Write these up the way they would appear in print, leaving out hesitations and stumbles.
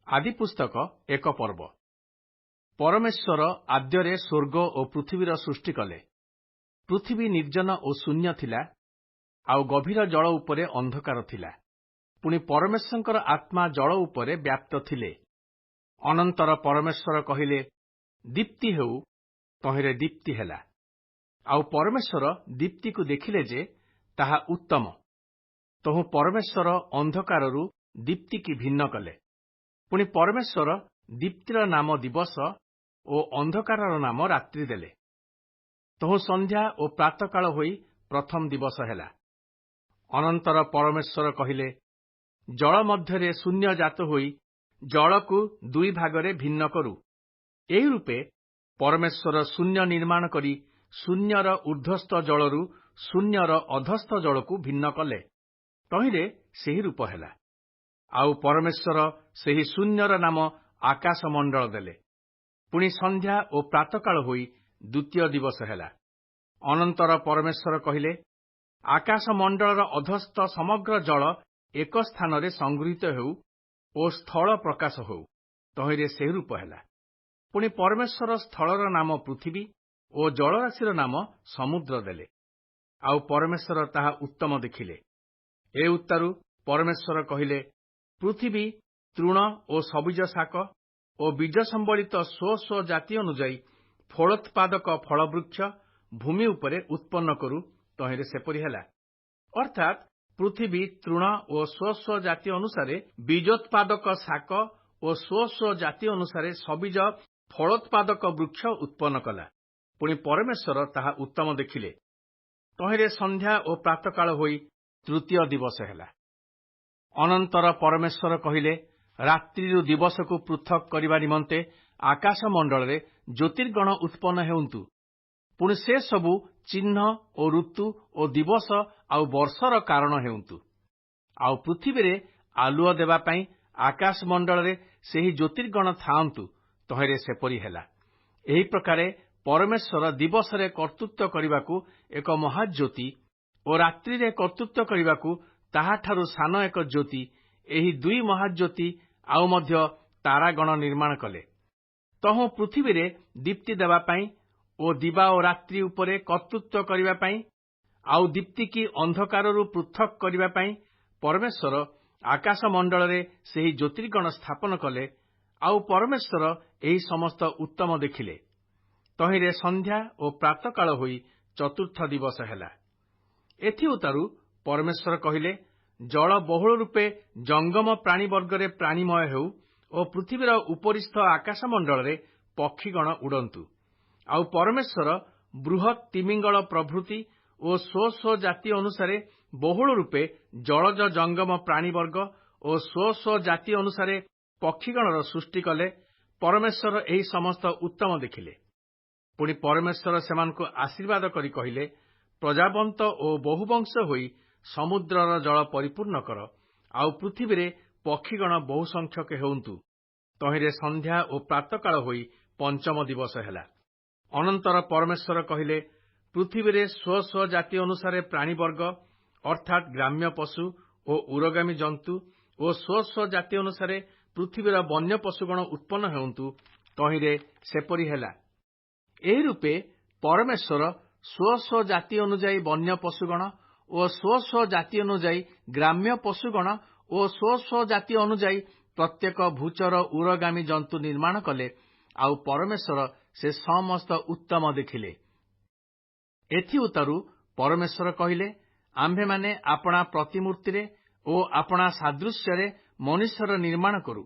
ଆଦି ପୁସ୍ତକ ଏକ ପର୍ବ। ପରମେଶ୍ୱର ଆଦ୍ୟରେ ସ୍ୱର୍ଗ ଓ ପୃଥିବୀର ସୃଷ୍ଟି କଲେ। ପୃଥିବୀ ନିର୍ଜନ ଓ ଶୂନ୍ୟ ଥିଲା, ଆଉ ଗଭୀର ଜଳ ଉପରେ ଅନ୍ଧକାର ଥିଲା। ପୁଣି ପରମେଶ୍ୱରଙ୍କର ଆତ୍ମା ଜଳ ଉପରେ ବ୍ୟାପ୍ତ ଥିଲେ। ଅନନ୍ତର ପରମେଶ୍ୱର କହିଲେ, ଦୀପ୍ତି ହେଉ, ତହିଁରେ ଦୀପ୍ତି ହେଲା। ଆଉ ପରମେଶ୍ୱର ଦୀପ୍ତିକୁ ଦେଖିଲେ ଯେ ତାହା ଉତ୍ତମ। ତହୁଁ ପରମେଶ୍ୱର ଅନ୍ଧକାରରୁ ଦୀପ୍ତିକି ଭିନ୍ନ କଲେ। ପୁଣି ପରମେଶ୍ୱର ଦୀପ୍ତିର ନାମ ଦିବସ ଓ ଅନ୍ଧକାରର ନାମ ରାତ୍ରି ଦେଲେ। ତହୁଁ ସନ୍ଧ୍ୟା ଓ ପ୍ରାତଃକାଳ ହୋଇ ପ୍ରଥମ ଦିବସ ହେଲା। ଅନନ୍ତର ପରମେଶ୍ୱର କହିଲେ, ଜଳ ମଧ୍ୟରେ ଶୂନ୍ୟ ଜାତ ହୋଇ ଜଳକୁ ଦୁଇ ଭାଗରେ ଭିନ୍ନ କରୁ। ଏହି ରୂପେ ପରମେଶ୍ୱର ଶୂନ୍ୟ ନିର୍ମାଣ କରି ଶୂନ୍ୟର ଊର୍ଦ୍ଧ୍ୱସ୍ଥ ଜଳରୁ ଶୂନ୍ୟର ଅଧସ୍ଥ ଜଳକୁ ଭିନ୍ନ କଲେ। ତହିଁରେ ସେହି ରୂପ ହେଲା। ଆଉ ପରମେଶ୍ୱର ସେହି ଶୂନ୍ୟର ନାମ ଆକାଶମଣ୍ଡଳ ଦେଲେ। ପୁଣି ସନ୍ଧ୍ୟା ଓ ପ୍ରାତଃକାଳ ହୋଇ ଦ୍ୱିତୀୟ ଦିବସ ହେଲା। ଅନନ୍ତର ପରମେଶ୍ୱର କହିଲେ, ଆକାଶମଣ୍ଡଳର ଅଧସ୍ଥ ସମଗ୍ର ଜଳ ଏକ ସ୍ଥାନରେ ସଂଗୃହୀତ ହେଉ ଓ ସ୍ଥଳ ପ୍ରକାଶ ହେଉ। ତହିଁରେ ସେହି ରୂପ ହେଲା। ପୁଣି ପରମେଶ୍ୱର ସ୍ଥଳର ନାମ ପୃଥିବୀ ଓ ଜଳରାଶିର ନାମ ସମୁଦ୍ର ଦେଲେ। ଆଉ ପରମେଶ୍ୱର ତାହା ଉତ୍ତମ ଦେଖିଲେ। ଏ ଉତ୍ତାରୁ ପରମେଶ୍ୱର କହିଲେ, ପୃଥିବୀ ତୃଣ ଓ ସବୁଜ ଶାକ ଓ ବୀଜ ସମ୍ବଳିତ ସ୍ୱ ସ୍ୱ ଜାତି ଅନୁଯାୟୀ ଫଳୋତ୍ପାଦକ ଫଳବୃକ୍ଷ ଭୂମି ଉପରେ ଉତ୍ପନ୍ନ କରୁ। ତହିଁରେ ସେପରି ହେଲା। ଅର୍ଥାତ୍ ପୃଥିବୀ ତୃଣ ଓ ସ୍ୱ ସ୍ୱ ଜାତି ଅନୁସାରେ ବୀଜୋତ୍ପାଦକ ଶାକ ଓ ସ୍ୱ ସ୍ୱ ଜାତି ଅନୁସାରେ ସବୁଜ ଫଳୋତ୍ପାଦକ ବୃକ୍ଷ ଉତ୍ପନ୍ନ କଲା। ପୁଣି ପରମେଶ୍ୱର ତାହା ଉତ୍ତମ ଦେଖିଲେ। ତହିଁରେ ସନ୍ଧ୍ୟା ଓ ପ୍ରାତଃକାଳ ହୋଇ ତୃତୀୟ ଦିବସ ହେଲା। ଅନନ୍ତର ପରମେଶ୍ୱର କହିଲେ, ରାତ୍ରିରୁ ଦିବସକୁ ପୃଥକ୍ କରିବା ନିମନ୍ତେ ଆକାଶମଣ୍ଡଳରେ ଜ୍ୟୋତିର୍ଗଣ ଉତ୍ପନ୍ନ ହେଉନ୍ତୁ। ପୁଣି ସେ ସବୁ ଚିହ୍ନ ଓ ଋତୁ ଓ ଦିବସ ଆଉ ବର୍ଷର କାରଣ ହେଉନ୍ତୁ। ଆଉ ପୃଥିବୀରେ ଆଲୁଅ ଦେବା ପାଇଁ ଆକାଶମଣ୍ଡଳରେ ସେହି ଜ୍ୟୋତିର୍ଗଣ ଥାଆନ୍ତୁ। ତହିଁରେ ସେପରି ହେଲା। ଏହି ପ୍ରକାରେ ପରମେଶ୍ୱର ଦିବସରେ କର୍ତ୍ତୃତ୍ୱ କରିବାକୁ ଏକ ମହାଜ୍ୟୋତି ଓ ରାତ୍ରିରେ କର୍ତ୍ତୃତ୍ୱ କରିବାକୁ ତାହାଠାରୁ ସାନ ଏକ ଜ୍ୟୋତି, ଏହି ଦୁଇ ମହାଜ୍ୟୋତି ଆଉ ମଧ୍ୟ ତାରାଗଣ ନିର୍ମାଣ କଲେ। ତହୁଁ ପୃଥିବୀରେ ଦୀପ୍ତି ଦେବା ପାଇଁ ଓ ଦିବା ଓ ରାତ୍ରି ଉପରେ କର୍ତ୍ତୃତ୍ୱ କରିବା ପାଇଁ ଆଉ ଦୀପ୍ତିକି ଅନ୍ଧକାରରୁ ପୃଥକ୍ କରିବା ପାଇଁ ପରମେଶ୍ୱର ଆକାଶମଣ୍ଡଳରେ ସେହି ଜ୍ୟୋତିର୍ଗଣ ସ୍ଥାପନ କଲେ। ଆଉ ପରମେଶ୍ୱର ଏହି ସମସ୍ତ ଉତ୍ତମ ଦେଖିଲେ। ତହିଁରେ ସନ୍ଧ୍ୟା ଓ ପ୍ରାତଃକାଳ ହୋଇ ଚତୁର୍ଥ ଦିବସ ହେଲା। ଏଥିଉତ୍ତାରୁ ପରମେଶ୍ୱର କହିଲେ, ଜଳ ବହୁଳ ରୂପେ ଜଙ୍ଗମ ପ୍ରାଣୀ ବର୍ଗରେ ପ୍ରାଣୀମୟ ହେଉ ଓ ପୃଥିବୀର ଉପରିସ୍ଥ ଆକାଶମଣ୍ଡଳରେ ପକ୍ଷୀଗଣ ଉଡ଼ନ୍ତୁ। ଆଉ ପରମେଶ୍ୱର ବୃହତ୍ ତିମିଙ୍ଗଳ ପ୍ରଭୃତି ଓ ସ୍ୱ ସ୍ୱ ଜାତି ଅନୁସାରେ ବହୁଳ ରୂପେ ଜଳଜ ଜଙ୍ଗମ ପ୍ରାଣୀବର୍ଗ ଓ ସ୍ୱ ସ୍ୱ ଜାତି ଅନୁସାରେ ପକ୍ଷୀଗଣର ସୃଷ୍ଟି କଲେ। ପରମେଶ୍ୱର ଏହି ସମସ୍ତ ଉତ୍ତମ ଦେଖିଲେ। ପୁଣି ପରମେଶ୍ୱର ସେମାନଙ୍କୁ ଆଶୀର୍ବାଦ କରି କହିଲେ, ପ୍ରଜାବନ୍ତ ଓ ବହୁବଂଶ ହୋଇ ସମୁଦ୍ରର ଜଳ ପରିପୂର୍ଣ୍ଣ କର। ଆଉ ପୃଥିବୀରେ ପକ୍ଷୀଗଣ ବହୁ ସଂଖ୍ୟକ ହେଉନ୍ତୁ। ତହିଁରେ ସନ୍ଧ୍ୟା ଓ ପ୍ରାତଃକାଳ ହୋଇ ପଞ୍ଚମ ଦିବସ ହେଲା। ଅନନ୍ତର ପରମେଶ୍ୱର କହିଲେ, ପୃଥିବୀରେ ସ୍ୱ ସ୍ୱ ଜାତି ଅନୁସାରେ ପ୍ରାଣୀବର୍ଗ ଅର୍ଥାତ୍ ଗ୍ରାମ୍ୟ ପଶୁ ଓ ଉରଗାମୀ ଜନ୍ତୁ ଓ ସ୍ୱ ସ୍ୱ ଜାତି ଅନୁସାରେ ପୃଥିବୀର ବନ୍ୟ ପଶୁଗଣ ଉତ୍ପନ୍ନ ହେଉନ୍ତୁ। ତହିଁରେ ସେପରି ହେଲା। ଏହି ରୂପେ ପରମେଶ୍ୱର ସ୍ୱ ସ୍ୱ ଜାତି ଅନୁଯାୟୀ ବନ୍ୟ ପଶୁଗଣ ଓ ସ୍ୱ ସ୍ୱ ଜାତି ଅନୁଯାୟୀ ଗ୍ରାମ୍ୟ ପଶୁଗଣ ଓ ସ୍ୱ ସ୍ୱ ଜାତି ଅନୁଯାୟୀ ପ୍ରତ୍ୟେକ ଭୂଚର ଉରଗାମୀ ଜନ୍ତୁ ନିର୍ମାଣ କଲେ। ଆଉ ପରମେଶ୍ୱର ସେ ସମସ୍ତ ଉତ୍ତମ ଦେଖିଲେ। ଏଥିଉତ୍ତାରୁ ପରମେଶ୍ୱର କହିଲେ, ଆମ୍ଭେମାନେ ଆପଣା ପ୍ରତିମୂର୍ତ୍ତିରେ ଓ ଆପଣା ସାଦୃଶ୍ୟରେ ମନୁଷ୍ୟର ନିର୍ମାଣ କରୁ।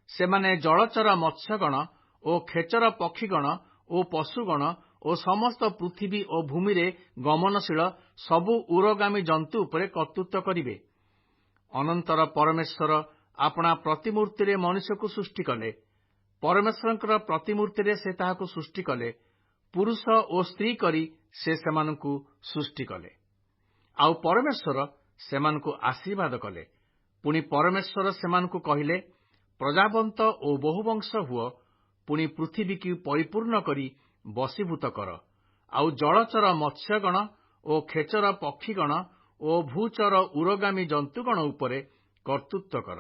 ସେମାନେ ଜଳଚର ମତ୍ସ୍ୟଗଣ ଓ ଖେଚର ପକ୍ଷୀଗଣ ଓ ପଶୁଗଣ ଓ ସମସ୍ତ ପୃଥିବୀ ଓ ଭୂମିରେ ଗମନଶୀଳ ସବୁ ଉରଗାମୀ ଜନ୍ତୁ ଉପରେ କର୍ତ୍ତୃତ୍ୱ କରିବେ। ଅନନ୍ତର ପରମେଶ୍ୱର ଆପଣା ପ୍ରତିମୂର୍ତ୍ତିରେ ମନୁଷ୍ୟକୁ ସୃଷ୍ଟି କଲେ। ପରମେଶ୍ୱରଙ୍କର ପ୍ରତିମୂର୍ତ୍ତିରେ ସେ ତାହାକୁ ସୃଷ୍ଟି କଲେ। ପୁରୁଷ ଓ ସ୍ତ୍ରୀ କରି ସେ ସେମାନଙ୍କୁ ସୃଷ୍ଟି କଲେ। ଆଉ ପରମେଶ୍ୱର ସେମାନଙ୍କୁ ଆଶୀର୍ବାଦ କଲେ। ପୁଣି ପରମେଶ୍ୱର ସେମାନଙ୍କୁ କହିଲେ, ପ୍ରଜାବନ୍ତ ଓ ବହୁବଂଶ ହୁଅ। ପୁଣି ପୃଥିବୀକୁ ପରିପୂର୍ଣ୍ଣ କରି ବଶୀଭୂତ କର। ଆଉ ଜଳଚର ମତ୍ସ୍ୟଗଣ ଓ ଖେଚର ପକ୍ଷୀଗଣ ଓ ଭୂଚର ଉରଗାମୀ ଜନ୍ତୁଗଣ ଉପରେ କର୍ତ୍ତୃତ୍ୱ କର।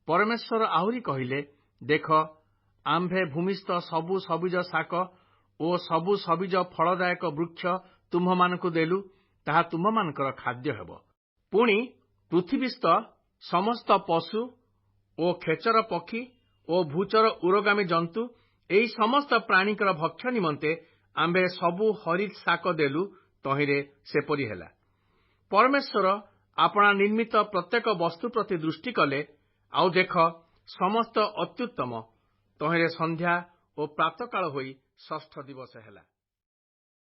ପରମେଶ୍ୱର ଆହୁରି କହିଲେ, ଦେଖ, ଆମ୍ଭେ ଭୂମିସ୍ଥ ସବୁ ସବୁଜ ଶାକ ଓ ସବୁ ସବୁଜ ଫଳଦାୟକ ବୃକ୍ଷ ତୁମ୍ଭମାନଙ୍କୁ ଦେଲୁ, ତାହା ତୁମ୍ଭମାନଙ୍କର ଖାଦ୍ୟ ହେବ। ପୁଣି ପୃଥିବୀସ୍ଥ ସମସ୍ତ ପଶୁ ଓ ଖେଚର ପକ୍ଷୀ ଓ ଭୂଚର ଉରଗାମୀ ଜନ୍ତୁ, ଏହି ସମସ୍ତ ପ୍ରାଣୀଙ୍କର ଭକ୍ଷ୍ୟ ନିମନ୍ତେ ଆମ୍ଭେ ସବୁ ହରିତ୍ ଶାକ ଦେଲୁ। ତହିଁରେ ସେପରି ହେଲା। ପରମେଶ୍ୱର ଆପଣା ନିର୍ମିତ ପ୍ରତ୍ୟେକ ବସ୍ତୁ ପ୍ରତି ଦୃଷ୍ଟି କଲେ, ଆଉ ଦେଖ, ସମସ୍ତ ଅତ୍ୟୁତ୍ତମ। ତହିଁରେ ସନ୍ଧ୍ୟା ଓ ପ୍ରାତଃକାଳ ହୋଇ ଷଷ୍ଠ ଦିବସ ହେଲା।